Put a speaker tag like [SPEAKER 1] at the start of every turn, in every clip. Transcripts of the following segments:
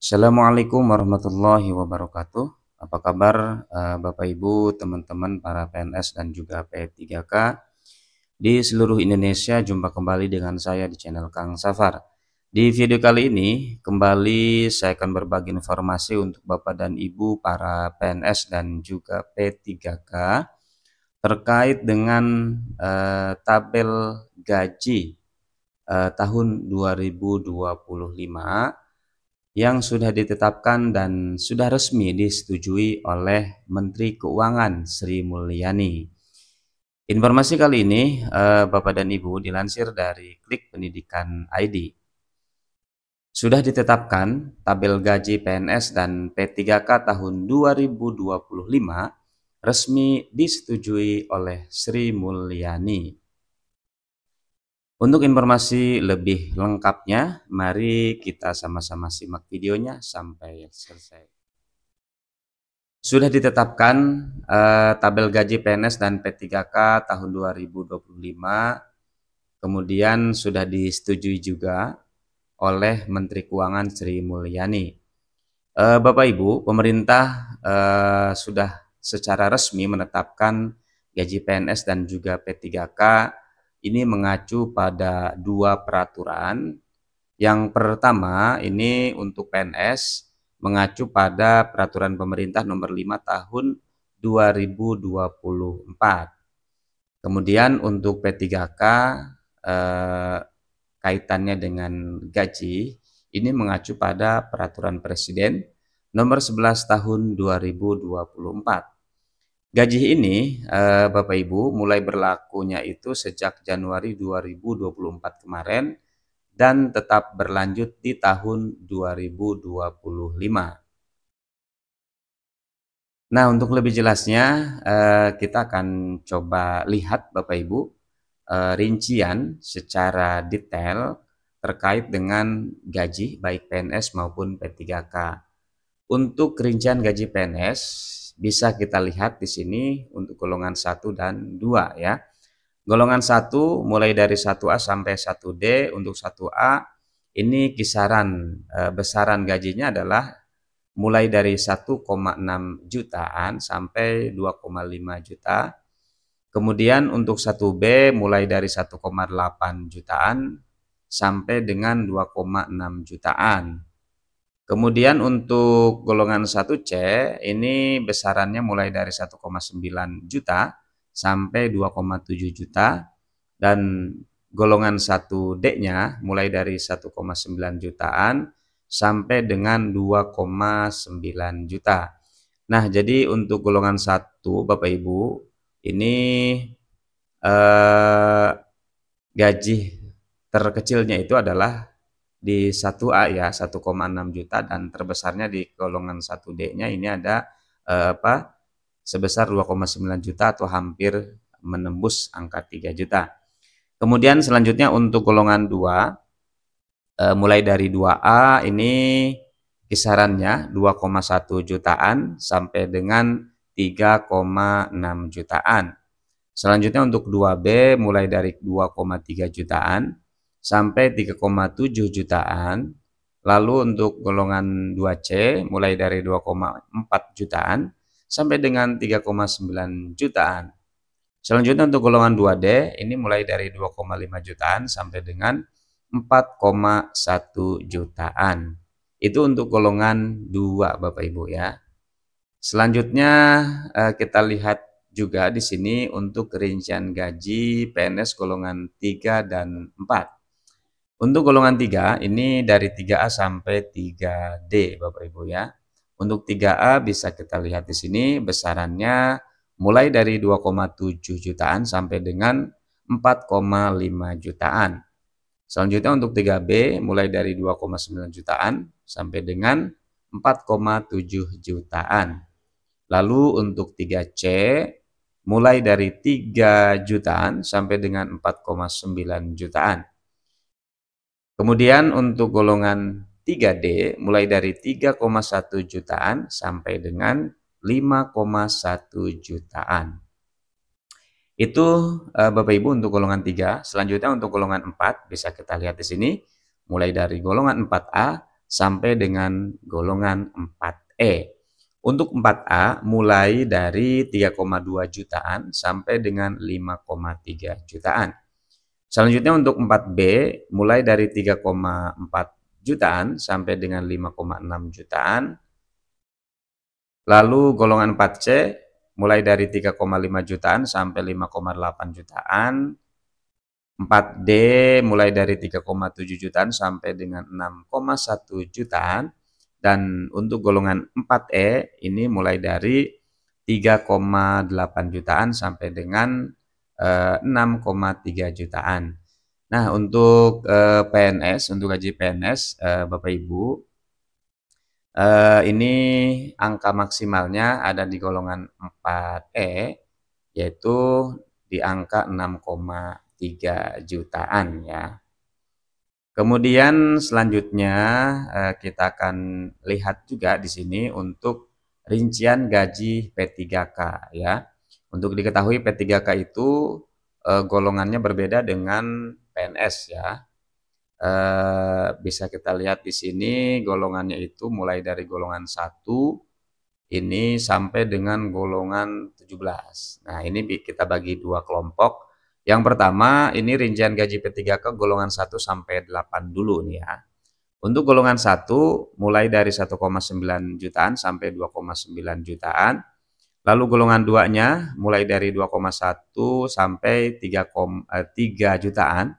[SPEAKER 1] Assalamualaikum warahmatullahi wabarakatuh. Apa kabar Bapak Ibu, teman-teman para PNS dan juga P3K di seluruh Indonesia? Jumpa kembali dengan saya di channel Kang Safar. Di video kali ini kembali saya akan berbagi informasi untuk Bapak dan Ibu para PNS dan juga P3K terkait dengan tabel gaji tahun 2025 yang sudah ditetapkan dan sudah resmi disetujui oleh Menteri Keuangan Sri Mulyani. Informasi kali ini Bapak dan Ibu dilansir dari Klik Pendidikan ID. Sudah ditetapkan tabel gaji PNS dan P3K tahun 2025 resmi disetujui oleh Sri Mulyani. Untuk informasi lebih lengkapnya, mari kita sama-sama simak videonya sampai selesai. Sudah ditetapkan tabel gaji PNS dan P3K tahun 2025, kemudian sudah disetujui juga oleh Menteri Keuangan Sri Mulyani. Bapak Ibu, pemerintah sudah secara resmi menetapkan gaji PNS dan juga P3K ini mengacu pada dua peraturan. Yang pertama ini untuk PNS mengacu pada peraturan pemerintah nomor 5 tahun 2024. Kemudian untuk P3K kaitannya dengan gaji ini mengacu pada peraturan Presiden nomor 11 tahun 2024. Gaji ini Bapak Ibu mulai berlakunya itu sejak Januari 2024 kemarin dan tetap berlanjut di tahun 2025. Nah, untuk lebih jelasnya kita akan coba lihat Bapak Ibu rincian secara detail terkait dengan gaji baik PNS maupun P3K. Untuk rincian gaji PNS bisa kita lihat di sini untuk golongan 1 dan 2 ya. Golongan 1 mulai dari 1A sampai 1D. Untuk 1A ini kisaran besaran gajinya adalah mulai dari 1,6 jutaan sampai 2,5 juta. Kemudian untuk 1B mulai dari 1,8 jutaan sampai dengan 2,6 jutaan. Kemudian untuk golongan 1C ini besarannya mulai dari 1,9 juta sampai 2,7 juta dan golongan 1D-nya mulai dari 1,9 jutaan sampai dengan 2,9 juta. Nah, jadi untuk golongan 1 Bapak Ibu ini gaji terkecilnya itu adalah di 1A ya 1,6 juta dan terbesarnya di golongan 1D-nya ini ada sebesar 2,9 juta atau hampir menembus angka 3 juta. Kemudian selanjutnya untuk golongan 2 mulai dari 2A ini kisarannya 2,1 jutaan sampai dengan 3,6 jutaan. Selanjutnya untuk 2B mulai dari 2,3 jutaan sampai 3,7 jutaan. Lalu untuk golongan 2C mulai dari 2,4 jutaan sampai dengan 3,9 jutaan. Selanjutnya untuk golongan 2D ini mulai dari 2,5 jutaan sampai dengan 4,1 jutaan. Itu untuk golongan 2 Bapak Ibu ya. Selanjutnya kita lihat juga di sini untuk rincian gaji PNS golongan 3 dan 4. Untuk golongan 3 ini dari 3A sampai 3D Bapak Ibu ya. Untuk 3A bisa kita lihat di sini besarannya mulai dari 2,7 jutaan sampai dengan 4,5 jutaan. Selanjutnya untuk 3B mulai dari 2,9 jutaan sampai dengan 4,7 jutaan. Lalu untuk 3C mulai dari 3 jutaan sampai dengan 4,9 jutaan. Kemudian untuk golongan 3D mulai dari 3,1 jutaan sampai dengan 5,1 jutaan. Itu Bapak Ibu untuk golongan 3. Selanjutnya untuk golongan 4 bisa kita lihat di sini mulai dari golongan 4A sampai dengan golongan 4E. Untuk 4A mulai dari 3,2 jutaan sampai dengan 5,3 jutaan. Selanjutnya untuk 4B mulai dari 3,4 jutaan sampai dengan 5,6 jutaan. Lalu golongan 4C mulai dari 3,5 jutaan sampai 5,8 jutaan. 4D mulai dari 3,7 jutaan sampai dengan 6,1 jutaan. Dan untuk golongan 4E ini mulai dari 3,8 jutaan sampai dengan 6,3 jutaan. Nah, untuk PNS, untuk gaji PNS, Bapak Ibu, ini angka maksimalnya ada di golongan 4E, yaitu di angka 6,3 jutaan ya. Kemudian selanjutnya kita akan lihat juga di sini untuk rincian gaji P3K ya. Untuk diketahui P3K itu golongannya berbeda dengan PNS ya. Bisa kita lihat di sini golongannya itu mulai dari golongan 1 ini sampai dengan golongan 17. Nah, ini kita bagi dua kelompok. Yang pertama, ini rincian gaji P3K golongan 1 sampai 8 dulu nih ya. Untuk golongan 1 mulai dari 1,9 jutaan sampai 2,9 jutaan. Lalu golongan 2-nya mulai dari 2,1 sampai 3 jutaan.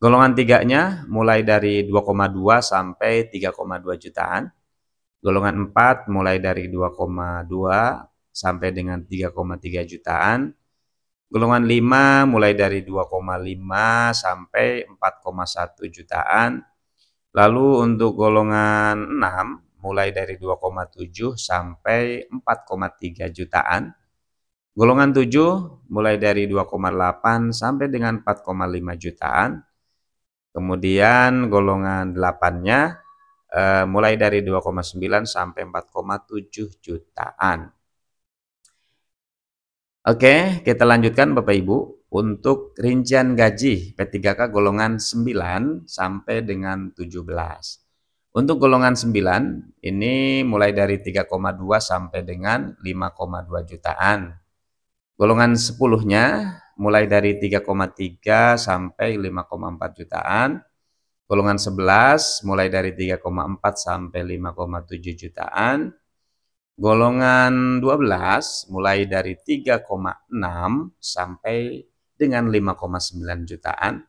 [SPEAKER 1] Golongan 3-nya mulai dari 2,2 sampai 3,2 jutaan. Golongan 4 mulai dari 2,2 sampai dengan 3,3 jutaan. Golongan 5 mulai dari 2,5 sampai 4,1 jutaan. Lalu untuk golongan 6 mulai dari 2,7 sampai 4,3 jutaan. Golongan 7 mulai dari 2,8 sampai dengan 4,5 jutaan. Kemudian golongan 8-nya mulai dari 2,9 sampai 4,7 jutaan. Oke, kita lanjutkan Bapak Ibu untuk rincian gaji P3K golongan 9 sampai dengan 17. Untuk golongan 9 ini mulai dari 3,2 sampai dengan 5,2 jutaan. Golongan 10-nya mulai dari 3,3 sampai 5,4 jutaan. Golongan 11 mulai dari 3,4 sampai 5,7 jutaan. Golongan 12 mulai dari 3,6 sampai dengan 5,9 jutaan.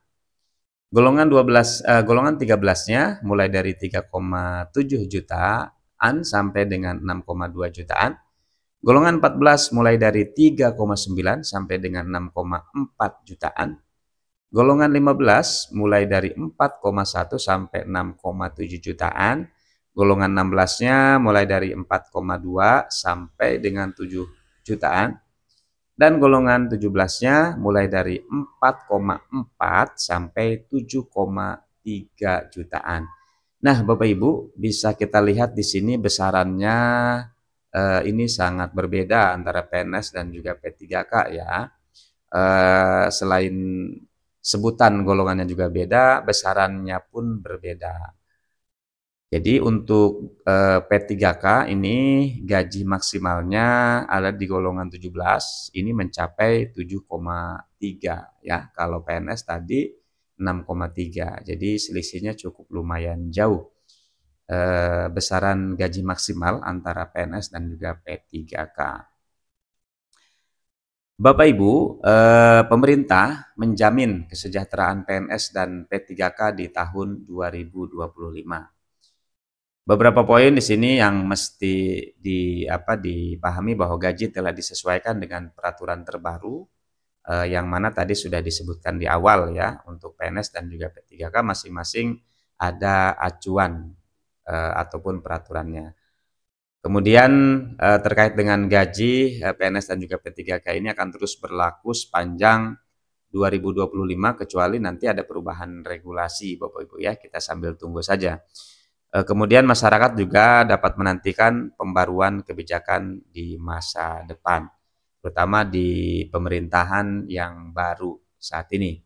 [SPEAKER 1] Golongan 13-nya mulai dari 3,7 jutaan sampai dengan 6,2 jutaan. Golongan 14 mulai dari 3,9 sampai dengan 6,4 jutaan. Golongan 15 mulai dari 4,1 sampai 6,7 jutaan. Golongan 16-nya mulai dari 4,2 sampai dengan 7 jutaan. Dan golongan 17-nya mulai dari 4,4 sampai 7,3 jutaan. Nah, Bapak Ibu, bisa kita lihat di sini besarannya ini sangat berbeda antara PNS dan juga P3K ya. Selain sebutan golongannya juga beda, besarannya pun berbeda. Jadi untuk P3K ini gaji maksimalnya ada di golongan 17, ini mencapai 7,3 ya. Kalau PNS tadi 6,3. Jadi selisihnya cukup lumayan jauh. Besaran gaji maksimal antara PNS dan juga P3K. Bapak Ibu, pemerintah menjamin kesejahteraan PNS dan P3K di tahun 2025. Beberapa poin di sini yang mesti dipahami bahwa gaji telah disesuaikan dengan peraturan terbaru yang mana tadi sudah disebutkan di awal ya. Untuk PNS dan juga P3K masing-masing ada acuan ataupun peraturannya. Kemudian terkait dengan gaji PNS dan juga P3K ini akan terus berlaku sepanjang 2025 kecuali nanti ada perubahan regulasi Bapak Ibu ya, kita sambil tunggu saja. Kemudian masyarakat juga dapat menantikan pembaruan kebijakan di masa depan, terutama di pemerintahan yang baru saat ini.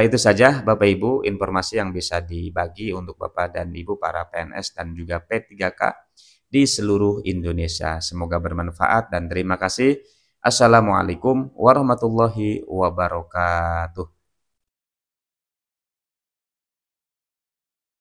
[SPEAKER 1] Itu saja Bapak Ibu informasi yang bisa dibagi untuk Bapak dan Ibu para PNS dan juga P3K di seluruh Indonesia. Semoga bermanfaat dan terima kasih. Assalamualaikum warahmatullahi wabarakatuh.